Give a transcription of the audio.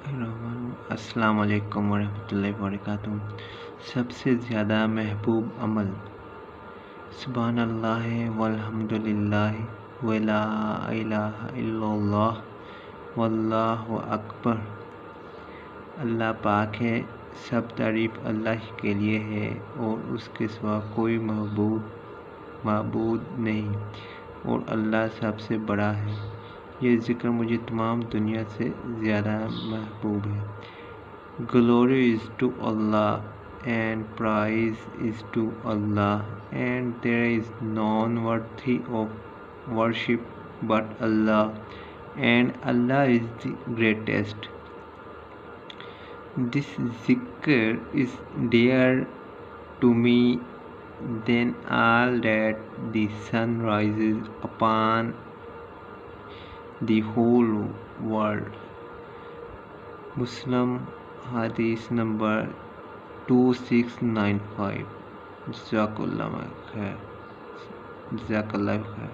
अस्सलाम वालेकुम वरहमतुल्लाहि वबरकातुहू। सबसे ज़्यादा महबूब अमल सुभान अल्लाह वल्हम्दुलिल्लाह वला इलाहा इल्लल्लाह वल्लाहु अकबर। अल्लाह पाक है, सब तारीफ़ अल्लाह ही के लिए है और उसके सिवा कोई माबूद नहीं और अल्लाह सबसे बड़ा है। ये ज़िक्र मुझे तमाम दुनिया से ज़्यादा महबूब है। Glory is to Allah and praise is to Allah and there is none worthy of worship but Allah and Allah is the greatest. This ज़िक्र is dear to me than all that the sun rises upon the whole world। मुस्लिम हदीस number 2695। जज़ाकल्लाह खैर।